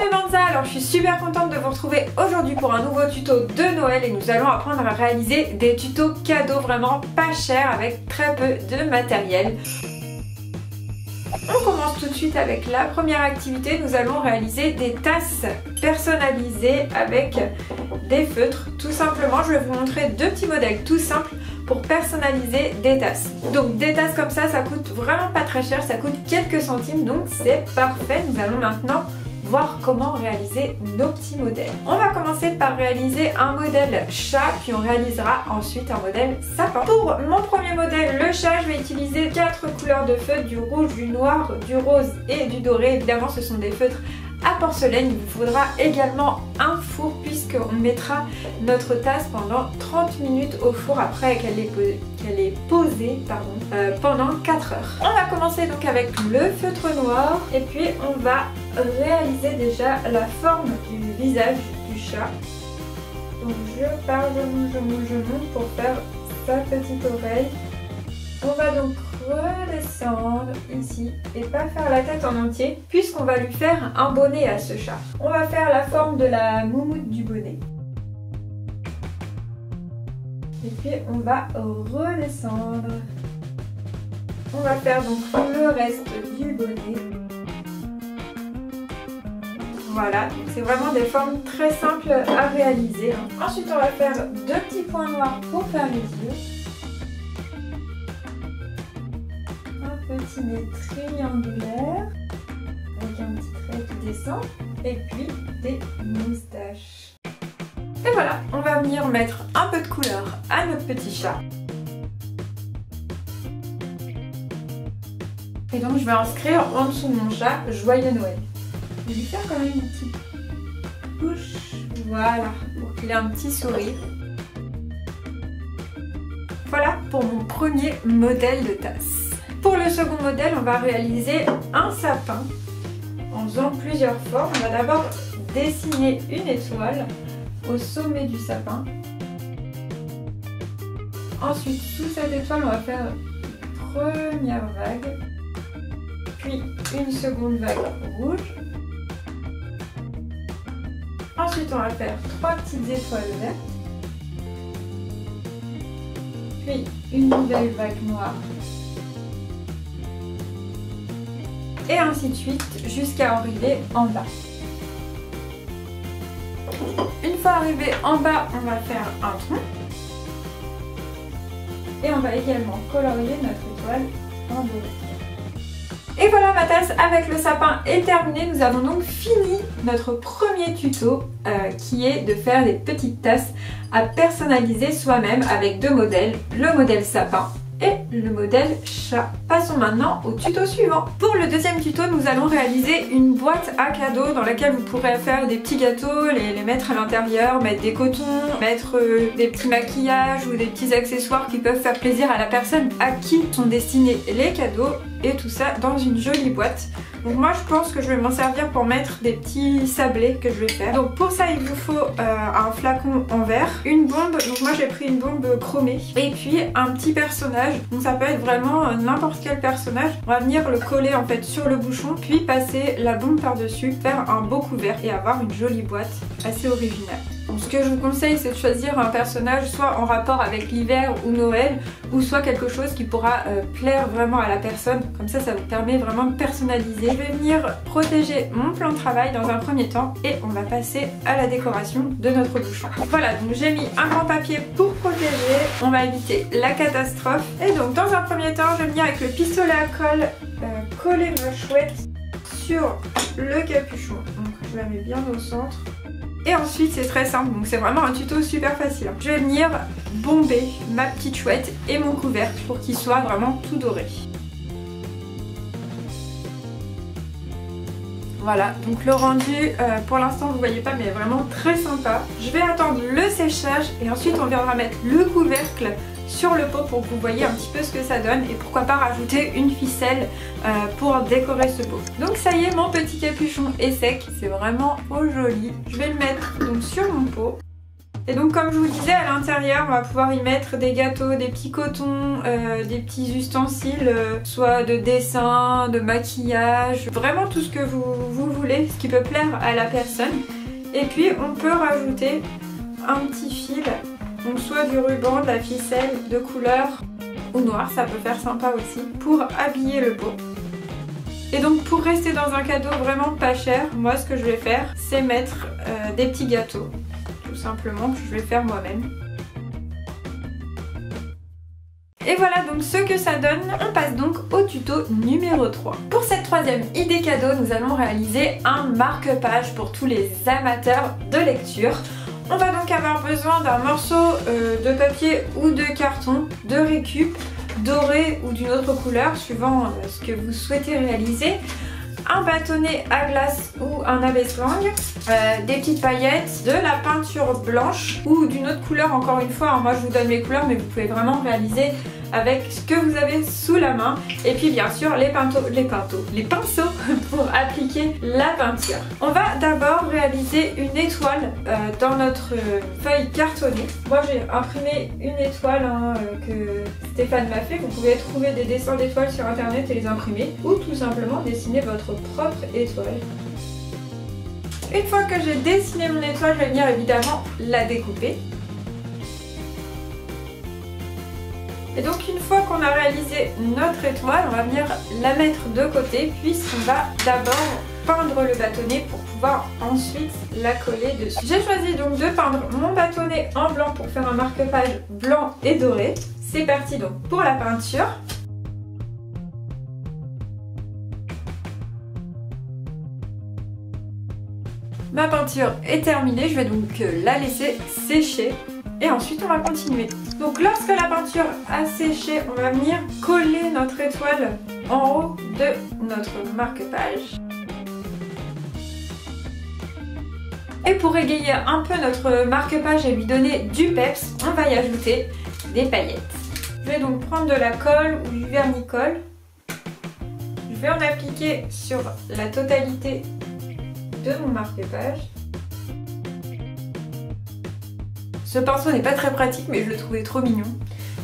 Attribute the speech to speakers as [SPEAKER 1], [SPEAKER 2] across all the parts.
[SPEAKER 1] mes Manza, alors je suis super contente de vous retrouver aujourd'hui pour un nouveau tuto de Noël et nous allons apprendre à réaliser des tutos cadeaux vraiment pas chers avec très peu de matériel. On commence tout de suite avec la première activité, nous allons réaliser des tasses personnalisées avec des feutres. Tout simplement, je vais vous montrer deux petits modèles tout simples pour personnaliser des tasses. Donc des tasses comme ça coûte vraiment pas très cher, ça coûte quelques centimes, donc c'est parfait. Nous allons maintenant voir comment réaliser nos petits modèles. On va commencer par réaliser un modèle chat, puis on réalisera ensuite un modèle sapin. Pour mon premier modèle, le chat, je vais utiliser 4 couleurs de feutres, du rouge, du noir, du rose et du doré. Évidemment, ce sont des feutres à porcelaine. Il vous faudra également un four puisqu'on mettra notre tasse pendant 30 minutes au four après qu'elle est posée pendant 4 heures. On va commencer donc avec le feutre noir et puis on va réaliser déjà la forme du visage du chat. Donc je pars, je monte pour faire sa petite oreille. On va donc redescendre ici et pas faire la tête en entier puisqu'on va lui faire un bonnet à ce chat. On va faire la forme de la moumoute du bonnet. Et puis on va redescendre. On va faire donc le reste du bonnet. Voilà, c'est vraiment des formes très simples à réaliser. Ensuite on va faire deux petits points noirs pour faire les yeux. Petit nez triangulaire avec un petit trait qui descend et puis des moustaches. Et voilà, on va venir mettre un peu de couleur à notre petit chat. Et donc je vais inscrire en dessous de mon chat Joyeux Noël. Je vais lui faire quand même une petite bouche, voilà, pour qu'il ait un petit sourire. Voilà pour mon premier modèle de tasse. Pour le second modèle, on va réaliser un sapin en faisant plusieurs formes. On va d'abord dessiner une étoile au sommet du sapin. Ensuite, sous cette étoile, on va faire une première vague, puis une seconde vague rouge. Ensuite, on va faire 3 petites étoiles vertes, puis une nouvelle vague noire. Et ainsi de suite jusqu'à arriver en bas. Une fois arrivé en bas, on va faire un tronc. Et on va également colorier notre étoile en doré. Et voilà, ma tasse avec le sapin est terminée. Nous avons donc fini notre premier tuto qui est de faire des petites tasses à personnaliser soi-même avec deux modèles, le modèle sapin et le modèle chat. Passons maintenant au tuto suivant. Pour le deuxième tuto, nous allons réaliser une boîte à cadeaux dans laquelle vous pourrez faire des petits gâteaux, les mettre à l'intérieur, mettre des cotons, mettre des petits maquillages ou des petits accessoires qui peuvent faire plaisir à la personne à qui sont destinés les cadeaux et tout ça dans une jolie boîte. Donc moi je pense que je vais m'en servir pour mettre des petits sablés que je vais faire. Donc pour ça il vous faut un flacon en verre, une bombe, donc moi j'ai pris une bombe chromée, et puis un petit personnage. Donc ça peut être vraiment n'importe quel personnage. On va venir le coller en fait sur le bouchon, puis passer la bombe par dessus, faire un beau couvert et avoir une jolie boîte assez originale. Donc ce que je vous conseille c'est de choisir un personnage soit en rapport avec l'hiver ou Noël, ou soit quelque chose qui pourra plaire vraiment à la personne. Comme ça, ça vous permet vraiment de personnaliser. Je vais venir protéger mon plan de travail dans un premier temps et on va passer à la décoration de notre bouchon. Voilà, donc j'ai mis un grand papier pour protéger. On va éviter la catastrophe. Et donc dans un premier temps, je vais venir avec le pistolet à colle coller ma chouette sur le capuchon. Donc je la mets bien au centre. Et ensuite c'est très simple, donc c'est vraiment un tuto super facile. Je vais venir bomber ma petite chouette et mon couvercle pour qu'il soit vraiment tout doré. Voilà, donc le rendu pour l'instant vous voyez pas mais vraiment très sympa. Je vais attendre le séchage et ensuite on viendra mettre le couvercle sur le pot pour que vous voyez un petit peu ce que ça donne et pourquoi pas rajouter une ficelle pour décorer ce pot. Donc ça y est, mon petit capuchon est sec, c'est vraiment trop joli. Je vais le mettre donc sur mon pot. Et donc comme je vous disais, à l'intérieur on va pouvoir y mettre des gâteaux, des petits cotons, des petits ustensiles, soit de dessin, de maquillage, vraiment tout ce que vous voulez, ce qui peut plaire à la personne. Et puis on peut rajouter un petit fil, donc soit du ruban, de la ficelle de couleur ou noir, ça peut faire sympa aussi, pour habiller le pot. Et donc pour rester dans un cadeau vraiment pas cher, moi ce que je vais faire, c'est mettre des petits gâteaux, tout simplement, que je vais faire moi-même. Et voilà donc ce que ça donne. On passe donc au tuto numéro 3. Pour cette troisième idée cadeau, nous allons réaliser un marque-page pour tous les amateurs de lecture. On va donc avoir besoin d'un morceau de papier ou de carton, de récup, doré ou d'une autre couleur suivant ce que vous souhaitez réaliser, un bâtonnet à glace ou un abaisse-langue, des petites paillettes, de la peinture blanche ou d'une autre couleur encore une fois. Moi je vous donne mes couleurs mais vous pouvez vraiment réaliser avec ce que vous avez sous la main, et puis bien sûr les pinceaux pour appliquer la peinture. On va d'abord réaliser une étoile dans notre feuille cartonnée. Moi j'ai imprimé une étoile que Stéphane m'a fait. Vous pouvez trouver des dessins d'étoiles sur internet et les imprimer, ou tout simplement dessiner votre propre étoile. Une fois que j'ai dessiné mon étoile, je vais venir évidemment la découper. Et donc une fois qu'on a réalisé notre étoile, on va venir la mettre de côté, puisqu'on va d'abord peindre le bâtonnet pour pouvoir ensuite la coller dessus. J'ai choisi donc de peindre mon bâtonnet en blanc pour faire un marque-page blanc et doré. C'est parti donc pour la peinture. Ma peinture est terminée, je vais donc la laisser sécher. Et ensuite on va continuer. Donc lorsque la peinture a séché, on va venir coller notre étoile en haut de notre marque-page. Et pour égayer un peu notre marque-page et lui donner du peps, on va y ajouter des paillettes. Je vais donc prendre de la colle ou du vernis-colle. Je vais en appliquer sur la totalité de mon marque-page. Ce pinceau n'est pas très pratique mais je le trouvais trop mignon.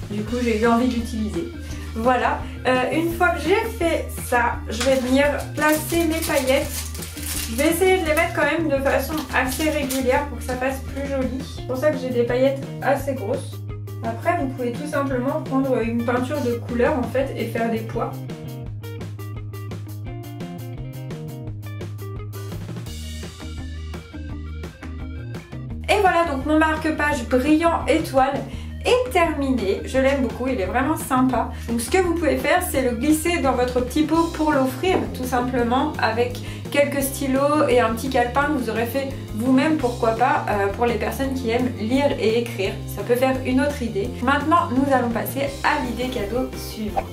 [SPEAKER 1] Du coup j'ai eu envie de l'utiliser. Voilà, une fois que j'ai fait ça, je vais venir placer mes paillettes. Je vais essayer de les mettre quand même de façon assez régulière pour que ça fasse plus joli. C'est pour ça que j'ai des paillettes assez grosses. Après vous pouvez tout simplement prendre une peinture de couleur en fait et faire des pois. Et voilà donc mon marque-page brillant étoile est terminé. Je l'aime beaucoup, il est vraiment sympa. Donc ce que vous pouvez faire, c'est le glisser dans votre petit pot pour l'offrir tout simplement avec quelques stylos et un petit calepin que vous aurez fait vous-même, pourquoi pas, pour les personnes qui aiment lire et écrire. Ça peut faire une autre idée. Maintenant, nous allons passer à l'idée cadeau suivante.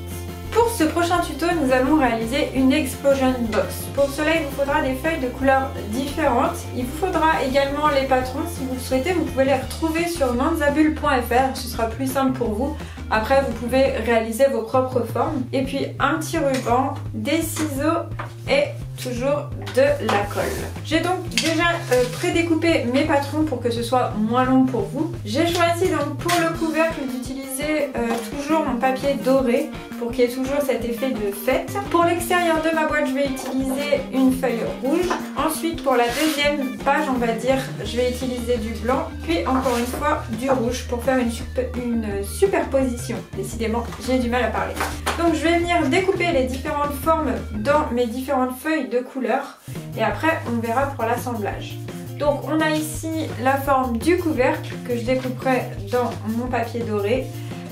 [SPEAKER 1] Pour ce prochain tuto, nous allons réaliser une explosion box. Pour cela, il vous faudra des feuilles de couleurs différentes. Il vous faudra également les patrons. Si vous le souhaitez, vous pouvez les retrouver sur manzabule.fr. Ce sera plus simple pour vous. Après, vous pouvez réaliser vos propres formes. Et puis, un petit ruban, des ciseaux et toujours de la colle. J'ai donc déjà prédécoupé mes patrons pour que ce soit moins long pour vous. J'ai choisi donc pour le couvercle d'utiliser toujours mon papier doré pour qu'il y ait toujours cet effet de fête. Pour l'extérieur de ma boîte, je vais utiliser une feuille rouge. Ensuite, pour la deuxième page, on va dire, je vais utiliser du blanc, puis encore une fois du rouge pour faire une superposition. Décidément, j'ai du mal à parler. Donc je vais venir découper les différentes formes dans mes différentes feuilles de couleurs et après on verra pour l'assemblage. Donc on a ici la forme du couvercle que je découperai dans mon papier doré.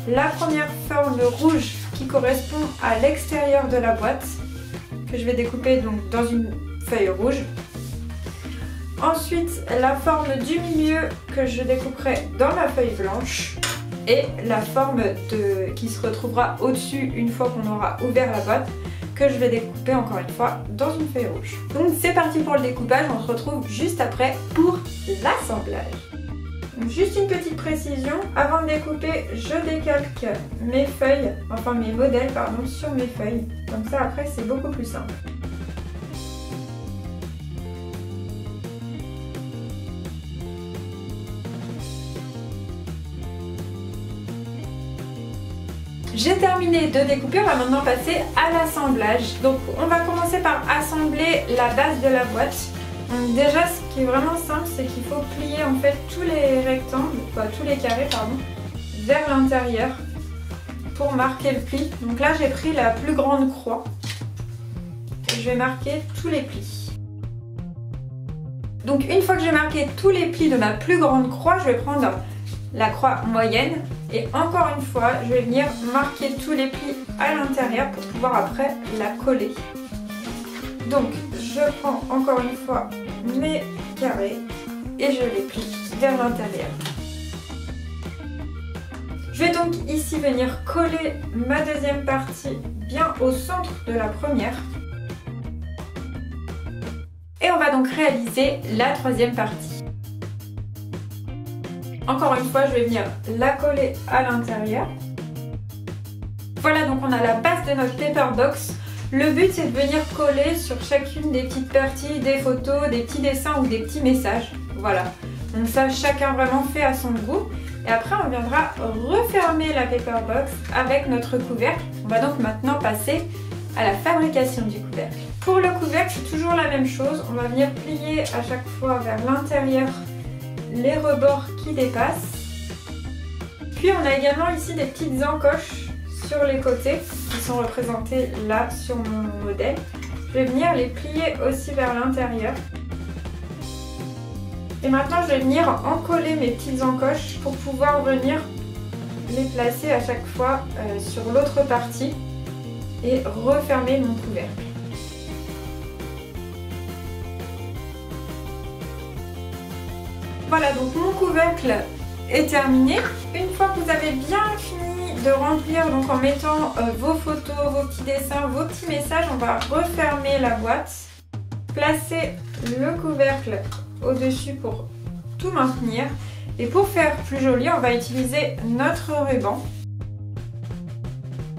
[SPEAKER 1] La première forme rouge qui correspond à l'extérieur de la boîte que je vais découper donc dans une feuille rouge. Ensuite la forme du milieu que je découperai dans ma feuille blanche. Et la forme qui se retrouvera au-dessus une fois qu'on aura ouvert la boîte, que je vais découper encore une fois dans une feuille rouge. Donc c'est parti pour le découpage, on se retrouve juste après pour l'assemblage. Juste une petite précision, avant de découper, je décalque mes feuilles, enfin mes modèles pardon, sur mes feuilles. Comme ça après c'est beaucoup plus simple. J'ai terminé de découper, on va maintenant passer à l'assemblage. Donc on va commencer par assembler la base de la boîte. Donc déjà ce qui est vraiment simple, c'est qu'il faut plier en fait tous les rectangles, tous les carrés pardon, vers l'intérieur pour marquer le pli. Donc là j'ai pris la plus grande croix et je vais marquer tous les plis. Donc une fois que j'ai marqué tous les plis de ma plus grande croix, je vais prendre la croix moyenne et encore une fois je vais venir marquer tous les plis à l'intérieur pour pouvoir après la coller. Donc je prends encore une fois mes carrés et je les plie vers l'intérieur. Je vais donc ici venir coller ma deuxième partie bien au centre de la première. Et on va donc réaliser la troisième partie. Encore une fois, je vais venir la coller à l'intérieur. Voilà, donc on a la base de notre paper box. Le but, c'est de venir coller sur chacune des petites parties, des photos, des petits dessins ou des petits messages. Voilà, donc ça, chacun vraiment fait à son goût. Et après, on viendra refermer la paper box avec notre couvercle. On va donc maintenant passer à la fabrication du couvercle. Pour le couvercle, c'est toujours la même chose. On va venir plier à chaque fois vers l'intérieur les rebords qui dépassent. Puis on a également ici des petites encoches sur les côtés qui sont représentées là sur mon modèle. Je vais venir les plier aussi vers l'intérieur. Et maintenant je vais venir encoller mes petites encoches pour pouvoir venir les placer à chaque fois sur l'autre partie et refermer mon couvercle. Voilà, donc mon couvercle est terminé. Une fois que vous avez bien fini de remplir, donc en mettant vos photos, vos petits dessins, vos petits messages, on va refermer la boîte, placer le couvercle au-dessus pour tout maintenir. Et pour faire plus joli, on va utiliser notre ruban.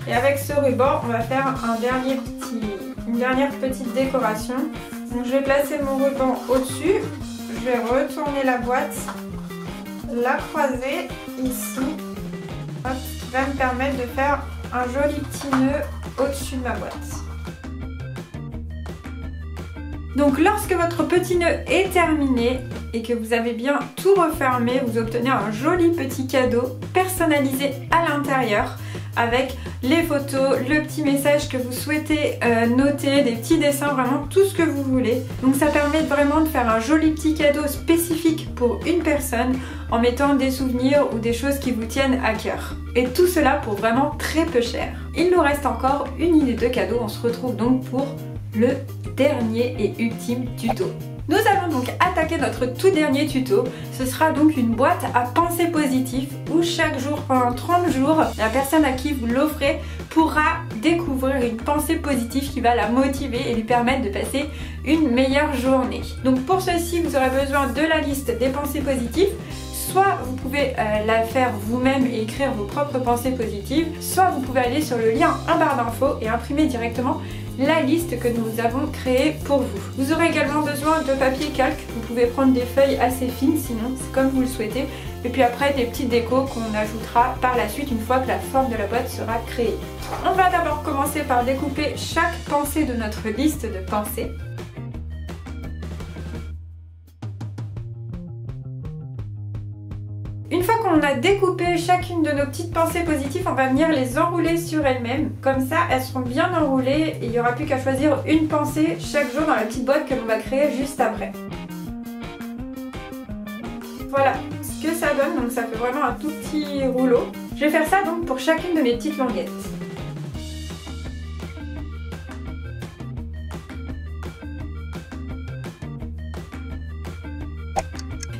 [SPEAKER 1] Et avec ce ruban, on va faire une dernière petite décoration. Donc je vais placer mon ruban au-dessus. Je vais retourner la boîte, la croiser ici, hop, qui va me permettre de faire un joli petit nœud au-dessus de ma boîte. Donc lorsque votre petit nœud est terminé et que vous avez bien tout refermé, vous obtenez un joli petit cadeau personnalisé à l'intérieur avec les photos, le petit message que vous souhaitez noter, des petits dessins, vraiment tout ce que vous voulez. Donc ça permet vraiment de faire un joli petit cadeau spécifique pour une personne en mettant des souvenirs ou des choses qui vous tiennent à cœur. Et tout cela pour vraiment très peu cher. Il nous reste encore une idée de cadeau, on se retrouve donc pour le dernier et ultime tuto. Nous allons donc attaquer notre tout dernier tuto. Ce sera donc une boîte à pensées positives où chaque jour pendant 30 jours, la personne à qui vous l'offrez pourra découvrir une pensée positive qui va la motiver et lui permettre de passer une meilleure journée. Donc pour ceci, vous aurez besoin de la liste des pensées positives. Soit vous pouvez la faire vous-même et écrire vos propres pensées positives, soit vous pouvez aller sur le lien en barre d'infos et imprimer directement la liste que nous avons créée pour vous. Vous aurez également besoin de papier calque, vous pouvez prendre des feuilles assez fines sinon, c'est comme vous le souhaitez, et puis après des petites décos qu'on ajoutera par la suite une fois que la forme de la boîte sera créée. On va d'abord commencer par découper chaque pensée de notre liste de pensées. Une fois qu'on a découpé chacune de nos petites pensées positives, on va venir les enrouler sur elles-mêmes. Comme ça, elles seront bien enroulées et il n'y aura plus qu'à choisir une pensée chaque jour dans la petite boîte que l'on va créer juste après. Voilà ce que ça donne, donc ça fait vraiment un tout petit rouleau. Je vais faire ça donc pour chacune de mes petites languettes.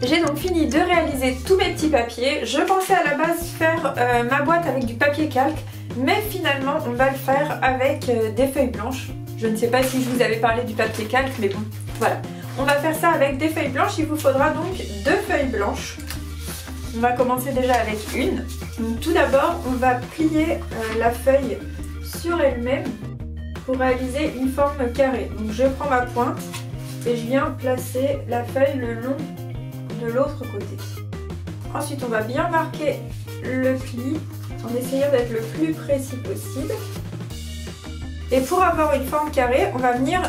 [SPEAKER 1] J'ai donc fini de réaliser tous mes petits papiers. Je pensais à la base faire ma boîte avec du papier calque, mais finalement on va le faire avec des feuilles blanches. Je ne sais pas si je vous avais parlé du papier calque, mais bon, voilà. On va faire ça avec des feuilles blanches, il vous faudra donc 2 feuilles blanches. On va commencer déjà avec une. Donc tout d'abord, on va plier la feuille sur elle-même pour réaliser une forme carrée. Donc je prends ma pointe et je viens placer la feuille le long de l'autre côté. Ensuite, on va bien marquer le pli en essayant d'être le plus précis possible. Et pour avoir une forme carrée, on va venir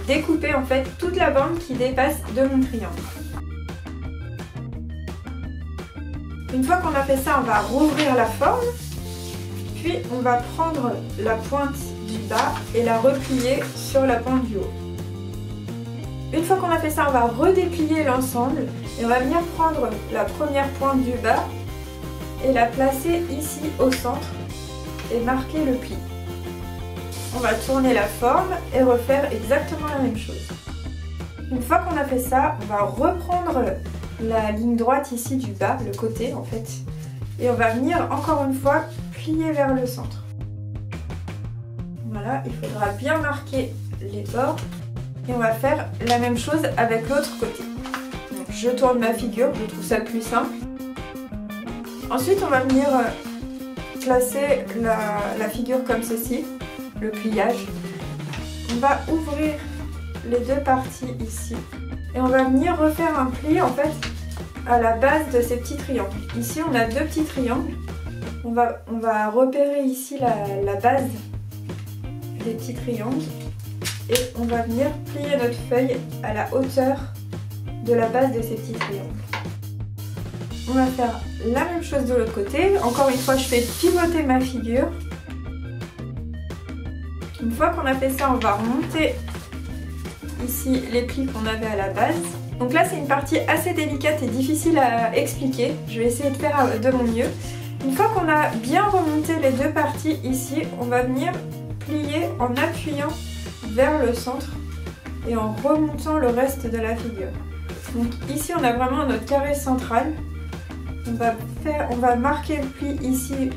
[SPEAKER 1] découper en fait toute la bande qui dépasse de mon triangle. Une fois qu'on a fait ça, on va rouvrir la forme. Puis on va prendre la pointe du bas et la replier sur la pointe du haut. Une fois qu'on a fait ça, on va redéplier l'ensemble et on va venir prendre la première pointe du bas et la placer ici au centre et marquer le pli. On va tourner la forme et refaire exactement la même chose. Une fois qu'on a fait ça, on va reprendre la ligne droite ici du bas, le côté en fait, et on va venir encore une fois plier vers le centre. Voilà, il faudra bien marquer les bords et on va faire la même chose avec l'autre côté. Donc, je tourne ma figure, je trouve ça le plus simple. Ensuite, on va venir placer la figure comme ceci, le pliage. On va ouvrir les deux parties ici et on va venir refaire un pli en fait à la base de ces petits triangles. Ici, on a deux petits triangles. On va repérer ici la base des petits triangles et on va venir plier notre feuille à la hauteur de la base de ces petits triangles. On va faire la même chose de l'autre côté. Encore une fois, je fais pivoter ma figure. Une fois qu'on a fait ça, on va remonter ici les plis qu'on avait à la base. Donc là, c'est une partie assez délicate et difficile à expliquer. Je vais essayer de faire de mon mieux. Une fois qu'on a bien remonté les deux parties ici, on va venir plier en appuyant vers le centre et en remontant le reste de la figure. Donc ici, on a vraiment notre carré central. On va marquer le pli ici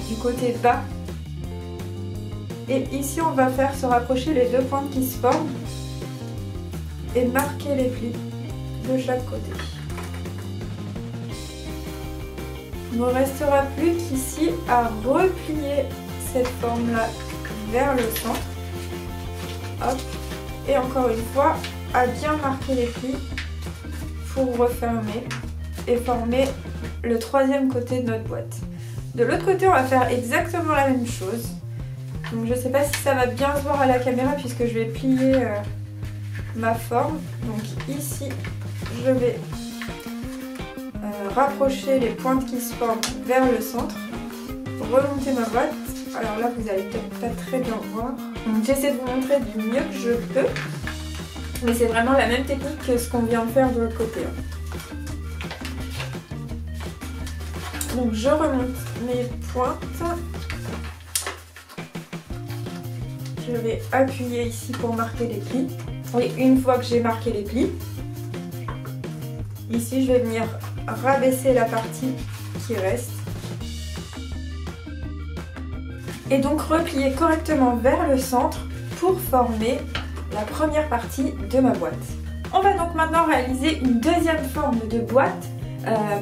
[SPEAKER 1] du côté bas. Et ici, on va faire se rapprocher les deux pointes qui se forment et marquer les plis de chaque côté. Il ne me restera plus qu'ici à replier cette forme-là vers le centre. Hop. Et encore une fois, à bien marquer les plis pour refermer et former le troisième côté de notre boîte. De l'autre côté, on va faire exactement la même chose. Donc je ne sais pas si ça va bien se voir à la caméra puisque je vais plier ma forme. Donc ici, je vais rapprocher les pointes qui se forment vers le centre, remonter ma boîte. Alors là, vous n'allez peut-être pas très bien voir. Donc j'essaie de vous montrer du mieux que je peux. Mais c'est vraiment la même technique que ce qu'on vient de faire de l'autre côté. Donc je remonte mes pointes. Je vais appuyer ici pour marquer les plis. Et une fois que j'ai marqué les plis, ici je vais venir rabaisser la partie qui reste. Et donc replier correctement vers le centre pour former la première partie de ma boîte. On va donc maintenant réaliser une deuxième forme de boîte.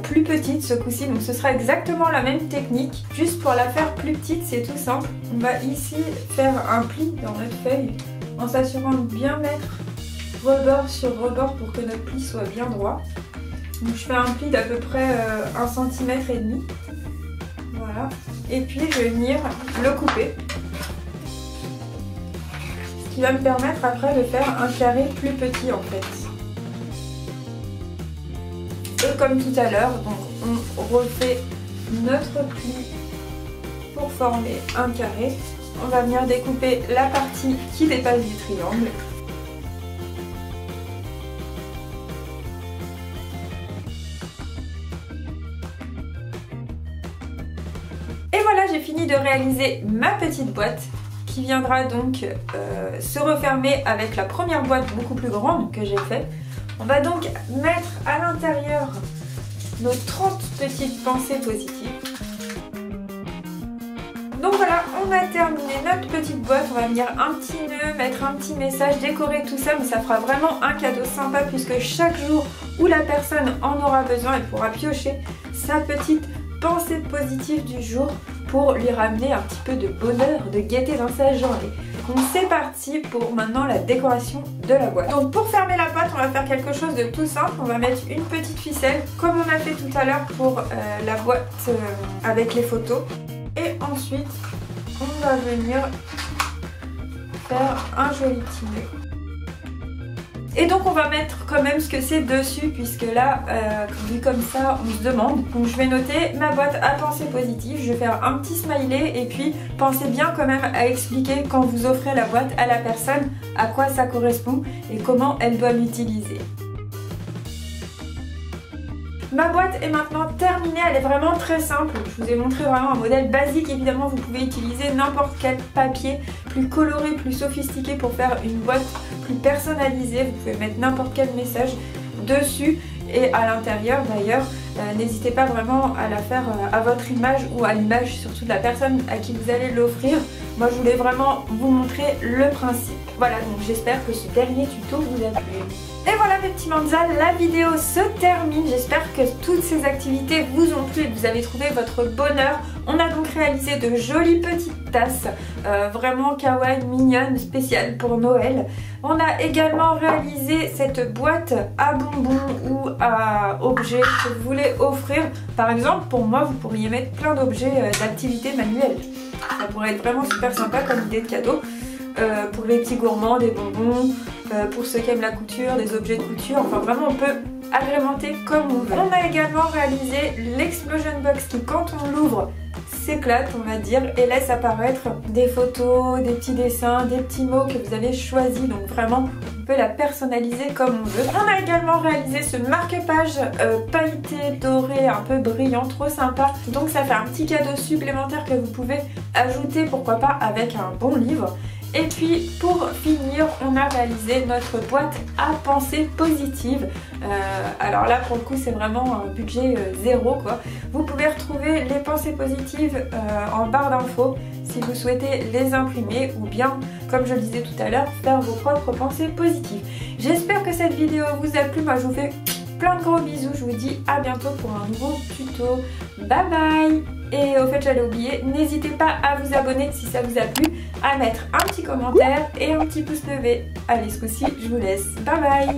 [SPEAKER 1] Plus petite ce coup-ci, donc ce sera exactement la même technique, juste pour la faire plus petite, c'est tout simple. On va ici faire un pli dans notre feuille en s'assurant de bien mettre rebord sur rebord pour que notre pli soit bien droit. Donc je fais un pli d'à peu près 1,5 cm. Voilà, et puis je vais venir le couper, ce qui va me permettre après de faire un carré plus petit en fait. Et comme tout à l'heure, on refait notre pli pour former un carré. On va venir découper la partie qui dépasse du triangle. Et voilà, j'ai fini de réaliser ma petite boîte qui viendra donc se refermer avec la première boîte beaucoup plus grande que j'ai faite. On va donc mettre à l'intérieur nos 30 petites pensées positives. Donc voilà, on a terminé notre petite boîte. On va venir un petit nœud, mettre un petit message, décorer tout ça. Mais ça fera vraiment un cadeau sympa puisque chaque jour où la personne en aura besoin, elle pourra piocher sa petite pensée positive du jour pour lui ramener un petit peu de bonheur, de gaieté dans sa journée. Donc c'est parti pour maintenant la décoration de la boîte. Donc pour fermer la boîte, on va faire quelque chose de tout simple. On va mettre une petite ficelle comme on a fait tout à l'heure pour la boîte avec les photos. Et ensuite, on va venir faire un joli petit nœud. Et donc on va mettre quand même ce que c'est dessus, puisque là, vu comme ça, on se demande. Donc je vais noter ma boîte à pensée positive, je vais faire un petit smiley et puis pensez bien quand même à expliquer quand vous offrez la boîte à la personne à quoi ça correspond et comment elle doit l'utiliser. Ma boîte est maintenant terminée, elle est vraiment très simple. Je vous ai montré vraiment un modèle basique. Évidemment, vous pouvez utiliser n'importe quel papier plus coloré, plus sophistiqué pour faire une boîte plus personnalisée. Vous pouvez mettre n'importe quel message dessus et à l'intérieur d'ailleurs. N'hésitez pas vraiment à la faire à votre image ou à l'image surtout de la personne à qui vous allez l'offrir. Moi, je voulais vraiment vous montrer le principe. Voilà, donc j'espère que ce dernier tuto vous a plu. Et voilà mes petits manzas, la vidéo se termine. J'espère que toutes ces activités vous ont plu et que vous avez trouvé votre bonheur. On a donc réalisé de jolies petites tasses, vraiment kawaii, mignonnes, spéciales pour Noël. On a également réalisé cette boîte à bonbons ou à objets que vous voulez offrir. Par exemple, pour moi, vous pourriez mettre plein d'objets d'activités manuelles. Ça pourrait être vraiment super sympa comme idée de cadeau. Pour les petits gourmands, des bonbons, pour ceux qui aiment la couture, des objets de couture, enfin vraiment on peut agrémenter comme on veut. On a également réalisé l'explosion box qui quand on l'ouvre s'éclate on va dire et laisse apparaître des photos, des petits dessins, des petits mots que vous avez choisis, donc vraiment on peut la personnaliser comme on veut. On a également réalisé ce marque-page pailleté, doré, un peu brillant, trop sympa, donc ça fait un petit cadeau supplémentaire que vous pouvez ajouter pourquoi pas avec un bon livre. Et puis pour finir, on a réalisé notre boîte à pensée positive. Alors là pour le coup c'est vraiment un budget zéro quoi. Vous pouvez retrouver les pensées positives en barre d'infos si vous souhaitez les imprimer ou bien comme je le disais tout à l'heure faire vos propres pensées positives. J'espère que cette vidéo vous a plu, moi je vous fais plein de gros bisous, je vous dis à bientôt pour un nouveau tuto. Bye bye. Et au fait j'allais oublier, n'hésitez pas à vous abonner si ça vous a plu, à mettre un petit commentaire et un petit pouce levé. Allez ce coup-ci je vous laisse, bye bye.